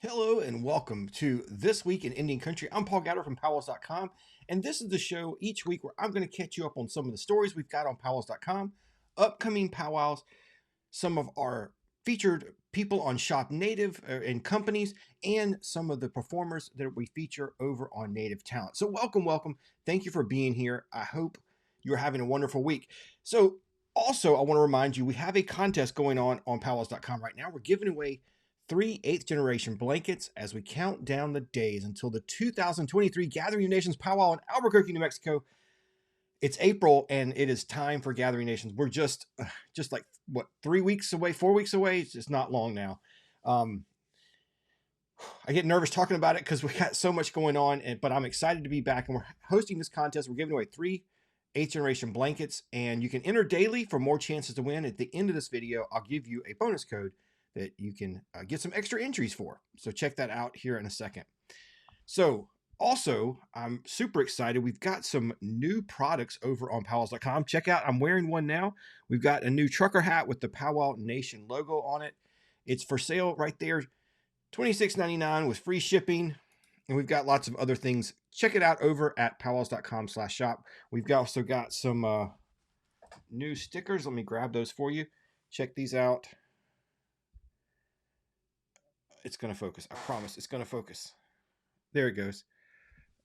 Hello and welcome to This Week in Indian Country. I'm Paul Gatter from Powells.com, and this is the show each week where I'm going to catch you up on some of the stories we've got on Powells.com, upcoming powwows, some of our featured people on Shop Native and companies, and some of the performers that we feature over on Native Talent. So welcome. Thank you for being here. I hope you're having a wonderful week. So also, I want to remind you, we have a contest going on Powells.com right now. We're giving away 3 8th generation blankets as we count down the days until the 2023 Gathering of Nations Powwow in Albuquerque, New Mexico. It's April and it is time for Gathering Nations. We're just like what, 3 weeks away, 4 weeks away. It's just not long now. I get nervous talking about it because we got so much going on, but I'm excited to be back and we're hosting this contest. We're giving away 3 8th generation blankets and you can enter daily for more chances to win. At the end of this video, I'll give you a bonus code that you can get some extra entries for. So check that out here in a second. So also, I'm super excited. We've got some new products over on Powells.com. Check out, I'm wearing one now. We've got a new trucker hat with the Powwow Nation logo on it. It's for sale right there, $26.99 with free shipping. And we've got lots of other things. Check it out over at Powells.com/shop. We've also got some new stickers. Let me grab those for you. Check these out. It's going to focus. I promise it's going to focus. There it goes.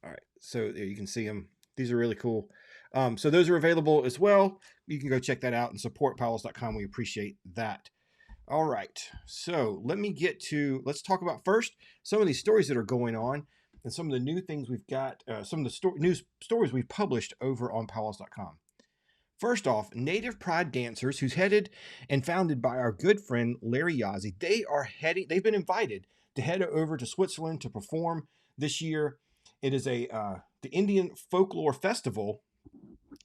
All right. So there you can see them. These are really cool. So those are available as well. You can go check that out and support Powells.com. We appreciate that. All right. So let's talk about first some of these stories that are going on and some of the new things we've got, some of the news stories we've published over on Powells.com. First off, Native Pride Dancers, who's headed and founded by our good friend Larry Yazzie, they've been invited to head over to Switzerland to perform this year. It is the Indian Folklore Festival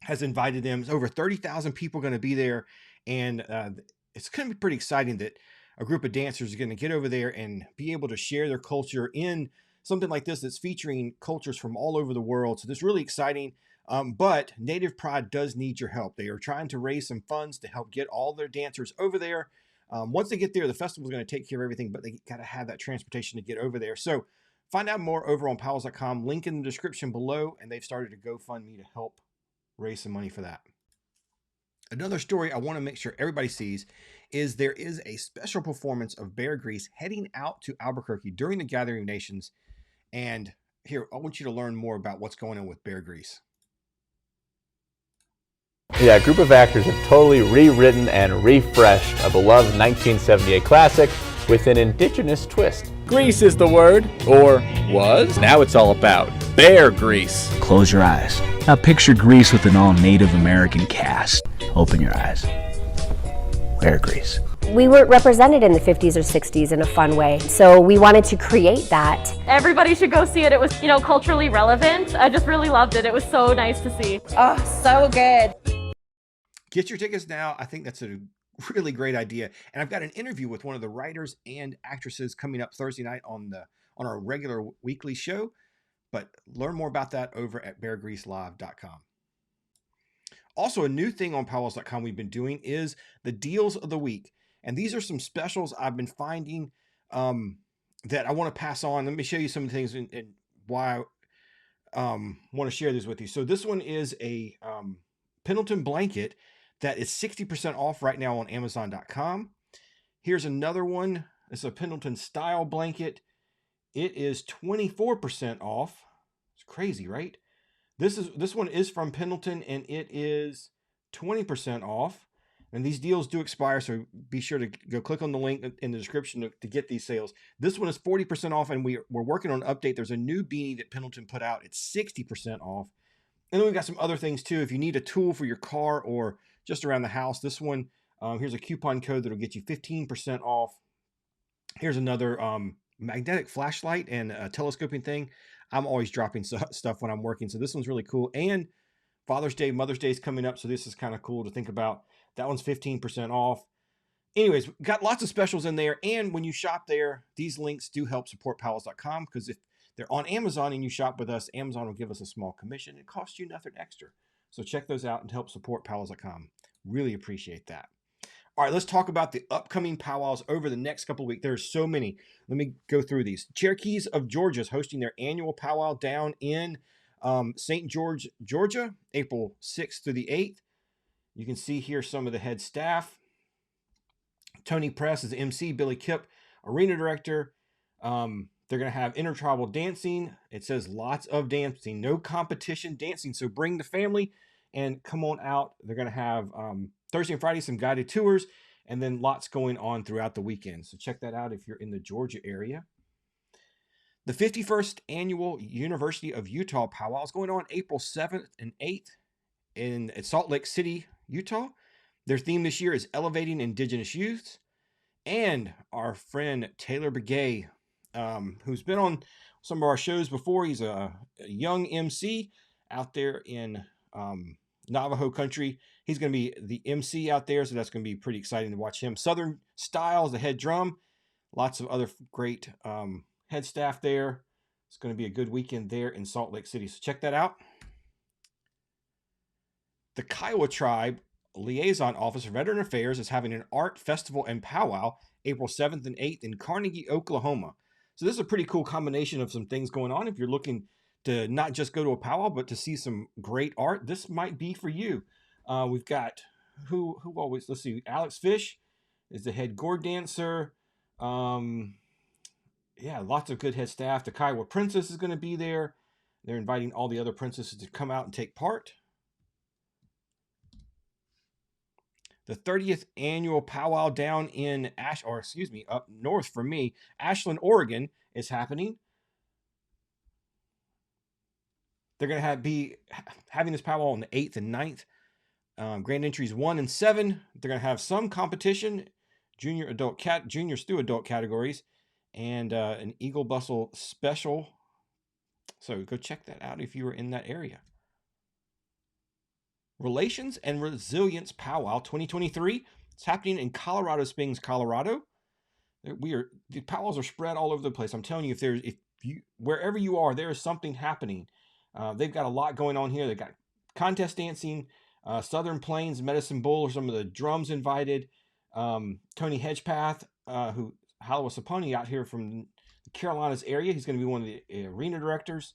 has invited them. There's over 30,000 people going to be there. And it's going to be pretty exciting that a group of dancers are going to get over there and be able to share their culture in something like this that's featuring cultures from all over the world. So this is really exciting. But Native Pride does need your help. They are trying to raise some funds to help get all their dancers over there. Once they get there, the festival is going to take care of everything, but they got to have that transportation to get over there. So find out more over on Powells.com. Link in the description below, and they've started a GoFundMe to help raise some money for that. Another story I want to make sure everybody sees is there is a special performance of Bear Grease heading out to Albuquerque during the Gathering of Nations. And here, I want you to learn more about what's going on with Bear Grease. Yeah, a group of actors have totally rewritten and refreshed a beloved 1978 classic with an indigenous twist. Grease is the word, or was. Now it's all about bear grease. Close your eyes. Now picture Grease with an all Native American cast. Open your eyes. Bear Grease. We weren't represented in the 50s or 60s in a fun way, so we wanted to create that. Everybody should go see it. It was, culturally relevant. I just really loved it. It was so nice to see. Oh, so good. Get your tickets now. I think that's a really great idea. And I've got an interview with one of the writers and actresses coming up Thursday night on our regular weekly show. But learn more about that over at beargreaselive.com. Also, a new thing on Powells.com we've been doing is the deals of the week. And these are some specials I've been finding that I want to pass on. Let me show you some of the things and why I want to share these with you. So this one is a Pendleton blanket that is 60% off right now on Amazon.com. Here's another one. It's a Pendleton style blanket. It is 24% off. It's crazy, right? This one is from Pendleton and it is 20% off. And these deals do expire, so be sure to go click on the link in the description to get these sales. This one is 40% off, and we're working on an update. There's a new beanie that Pendleton put out. It's 60% off. And then we've got some other things too. If you need a tool for your car or just around the house, this one, here's a coupon code that'll get you 15% off. Here's another magnetic flashlight and a telescoping thing. I'm always dropping stuff when I'm working, so this one's really cool. And Father's Day, Mother's Day is coming up, so this is kind of cool to think about. That one's 15% off. Anyways, got lots of specials in there, and when you shop there, these links do help support Powells.com, because if they're on Amazon and you shop with us, Amazon will give us a small commission. It costs you nothing extra. So check those out and help support Powells.com. Really appreciate that. All right, let's talk about the upcoming powwows over the next couple of weeks. There's so many. Let me go through these. Cherokees of Georgia is hosting their annual powwow down in St. George, Georgia, April 6th through the 8th. You can see here some of the head staff. Tony Press is the MC, Billy Kipp, arena director. They're going to have intertribal dancing. It says lots of dancing, no competition dancing. So bring the family and come on out. They're going to have Thursday and Friday some guided tours, and then lots going on throughout the weekend. So check that out if you're in the Georgia area. The 51st Annual University of Utah Powwow is going on April 7th and 8th in Salt Lake City, Utah. Their theme this year is Elevating Indigenous Youth. And our friend Taylor Begay, who's been on some of our shows before. He's a young MC out there in Navajo country. He's going to be the MC out there, so that's going to be pretty exciting to watch him. Southern Styles, the head drum. Lots of other great head staff there. It's going to be a good weekend there in Salt Lake City, so check that out. The Kiowa Tribe Liaison Office for Veteran Affairs is having an art festival and powwow April 7th and 8th in Carnegie, Oklahoma. So this is a pretty cool combination of some things going on. If you're looking to not just go to a powwow, but to see some great art, this might be for you. We've got who always, let's see, Alex Fish is the head gourd dancer. Yeah, lots of good head staff. The Kiowa Princess is going to be there. They're inviting all the other princesses to come out and take part. The 30th annual powwow down in up north for me, Ashland, Oregon, is happening. They're going to be having this powwow on the 8th and 9th. Grand entries 1 and 7. They're going to have some competition, junior through adult categories, and an Eagle Bustle special. So go check that out if you are in that area. Relations and Resilience Powwow 2023. It's happening in Colorado Springs, Colorado. The powwows are spread all over the place. I'm telling you, wherever you are, there is something happening. They've got a lot going on here. They've got contest dancing, Southern Plains Medicine Bowl, or some of the drums invited. Tony Hedgepath, who Halawasaponi out here from the Carolinas area. He's going to be one of the arena directors.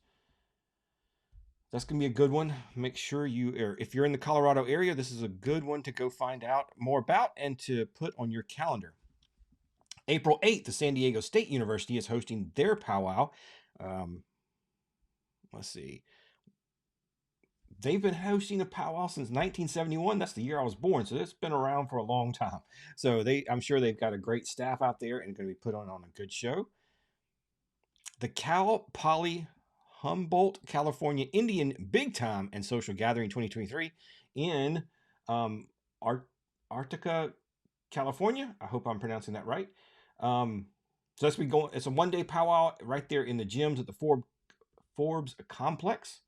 That's going to be a good one. Make sure if you're in the Colorado area, this is a good one to go find out more about and to put on your calendar. April 8th, the San Diego State University is hosting their powwow. Let's see. They've been hosting a powwow since 1971. That's the year I was born, so it's been around for a long time. So I'm sure they've got a great staff out there and going to be put on a good show. The Cal Poly Humboldt, California Indian Big Time and Social Gathering 2023 in Arcata, California. I hope I'm pronouncing that right. So it's a one-day powwow right there in the gyms at the Forbes Complex.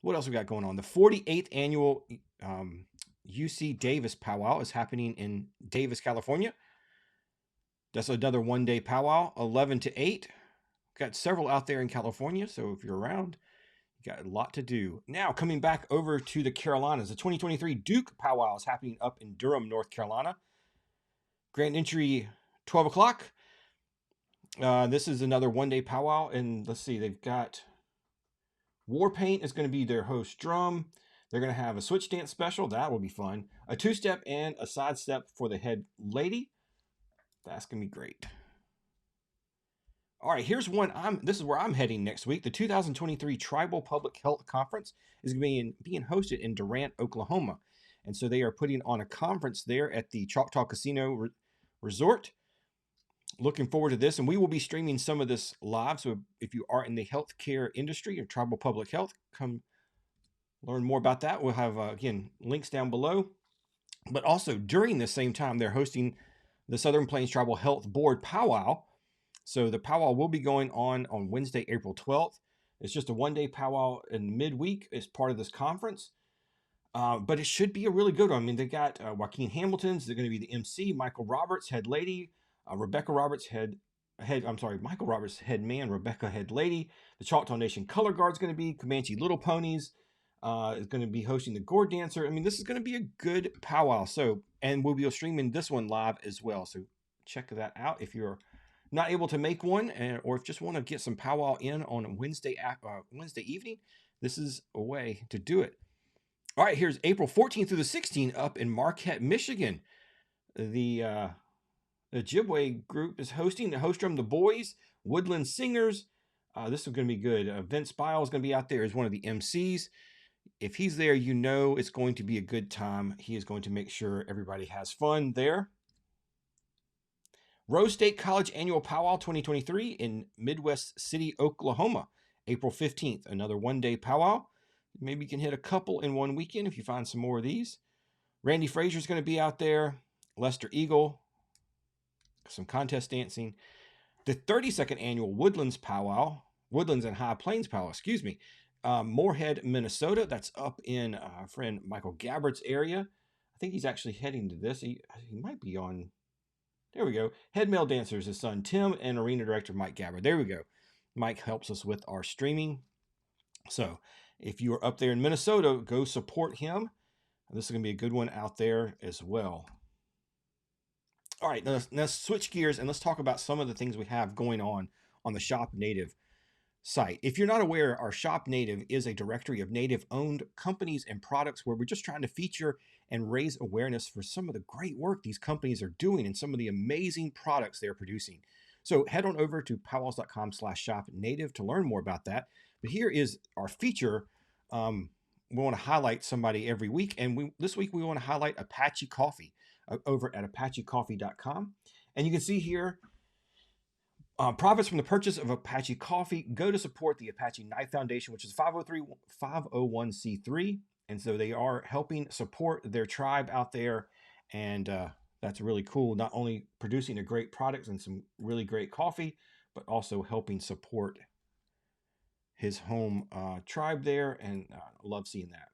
What else we got going on? The 48th annual UC Davis Powwow is happening in Davis, California. That's another one-day powwow, 11 to 8. Got several out there in California, so if you're around, you got a lot to do. Now, coming back over to the Carolinas, the 2023 Duke Powwow is happening up in Durham, North Carolina. Grand entry, 12 o'clock. This is another one-day powwow, and let's see, they've got War Paint is going to be their host drum. They're going to have a switch dance special. That will be fun. A two-step and a side step for the head lady. That's going to be great. All right, here's one. This is where I'm heading next week. The 2023 Tribal Public Health Conference is being hosted in Durant, Oklahoma. And so they are putting on a conference there at the Choctaw Casino Resort. Looking forward to this. And we will be streaming some of this live. So if you are in the healthcare industry or tribal public health, come learn more about that. We'll have, again, links down below. But also during the same time, they're hosting the Southern Plains Tribal Health Board Powwow. So the powwow will be going on Wednesday, April 12th. It's just a one-day powwow in midweek as part of this conference. But it should be a really good one. I mean, they got Joaquin Hamilton's. They're going to be the MC, Michael Roberts, head lady, Michael Roberts, head man, Rebecca, head lady. The Choctaw Nation Color Guard's going to be, Comanche Little Ponies is going to be hosting the Gourd Dancer. I mean, this is going to be a good powwow. So and we'll be streaming this one live as well. So check that out if you're not able to make one, or if you just want to get some powwow in on a Wednesday evening. This is a way to do it. All right, here's April 14th through the 16th up in Marquette, Michigan. The Ojibwe group is hosting. The host drum, the boys, Woodland singers. This is going to be good. Vince Bile is going to be out there as one of the MCs. If he's there, you know it's going to be a good time. He is going to make sure everybody has fun there. Rose State College Annual Powwow 2023 in Midwest City, Oklahoma, April 15th. Another one-day powwow. Maybe you can hit a couple in one weekend if you find some more of these. Randy Frazier's going to be out there. Lester Eagle. Some contest dancing. The 32nd Annual Woodlands and High Plains Powwow, Moorhead, Minnesota. That's up in our friend Michael Gabbard's area. I think he's actually heading to this. He might be on... There we go. Head male dancers, his son Tim, and arena director Mike Gabbard. There we go. Mike helps us with our streaming. So if you are up there in Minnesota, go support him. This is going to be a good one out there as well. All right, let's switch gears and let's talk about some of the things we have going on the Shop Native site. If you're not aware, our Shop Native is a directory of Native-owned companies and products where we're just trying to feature and raise awareness for some of the great work these companies are doing and some of the amazing products they're producing. So head on over to Powells.com/shop-native to learn more about that. But here is our feature. We want to highlight somebody every week, and this week we want to highlight Apache Coffee over at apachecoffee.com. And you can see here, profits from the purchase of Apache Coffee go to support the Apache Knife Foundation, which is 501c3. And so they are helping support their tribe out there. And that's really cool. Not only producing a great product and some really great coffee, but also helping support his home tribe there. And I love seeing that.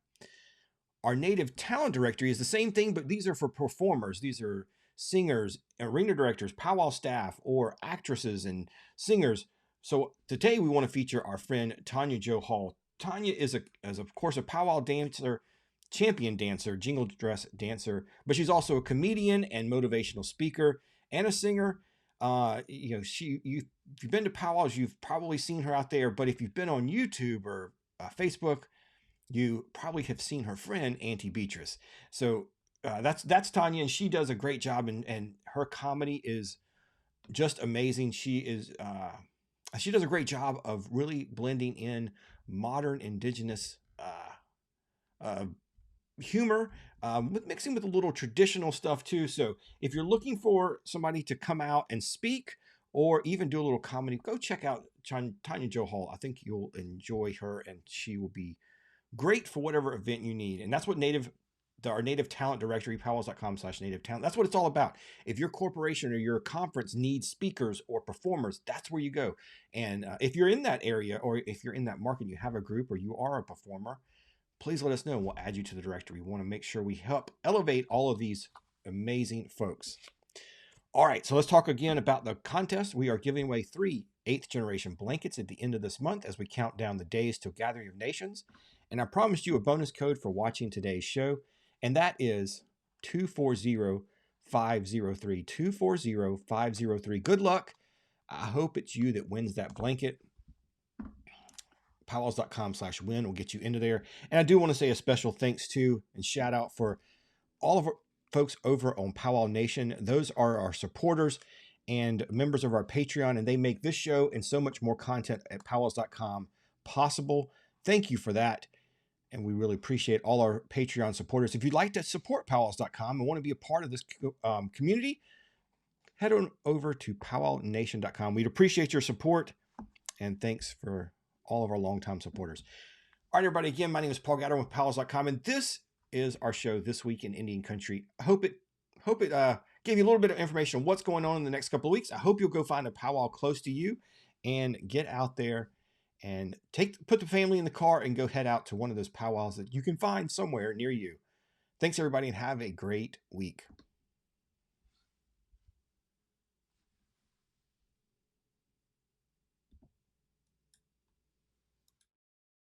Our Native Talent Directory is the same thing, but these are for performers. These are singers, arena directors, powwow staff, or actresses and singers. So today we want to feature our friend Tanya Jo Hall. Tanya is of course a powwow dancer, champion dancer, jingle dress dancer, but she's also a comedian and motivational speaker and a singer. If you've been to powwows, you've probably seen her out there. But if you've been on YouTube or Facebook, you probably have seen her friend Auntie Beatrice. So that's Tanya, and she does a great job, and her comedy is just amazing. She does a great job of really blending in modern indigenous humor, mixing with a little traditional stuff too. So if you're looking for somebody to come out and speak or even do a little comedy, go check out Tanya Jo Hall. I think you'll enjoy her, and she will be great for whatever event you need. And that's what our Native Talent Directory, Powells.com/Native Talent. That's what it's all about. If your corporation or your conference needs speakers or performers, that's where you go. And if you're in that area, or if you're in that market, you have a group or you are a performer, please let us know. We'll add you to the directory. We want to make sure we help elevate all of these amazing folks. All right, so let's talk again about the contest. We are giving away 3 8th generation blankets at the end of this month as we count down the days till Gathering of Nations. And I promised you a bonus code for watching today's show, and that is 240503. 240503. Good luck. I hope it's you that wins that blanket. Powells.com/win will get you into there. And I do want to say a special thanks to and shout out for all of our folks over on Powwow Nation. Those are our supporters and members of our Patreon, and they make this show and so much more content at Powells.com possible. Thank you for that. And we really appreciate all our Patreon supporters. If you'd like to support Powells.com and want to be a part of this community, head on over to PowwowNation.com. We'd appreciate your support, and thanks for all of our longtime supporters. All right, everybody. Again, my name is Paul Gatter with Powells.com, and this is our show This Week in Indian Country. I hope it gave you a little bit of information on what's going on in the next couple of weeks. I hope you'll go find a powwow close to you and get out there and put the family in the car and go head out to one of those powwows that you can find somewhere near you. Thanks, everybody, and have a great week.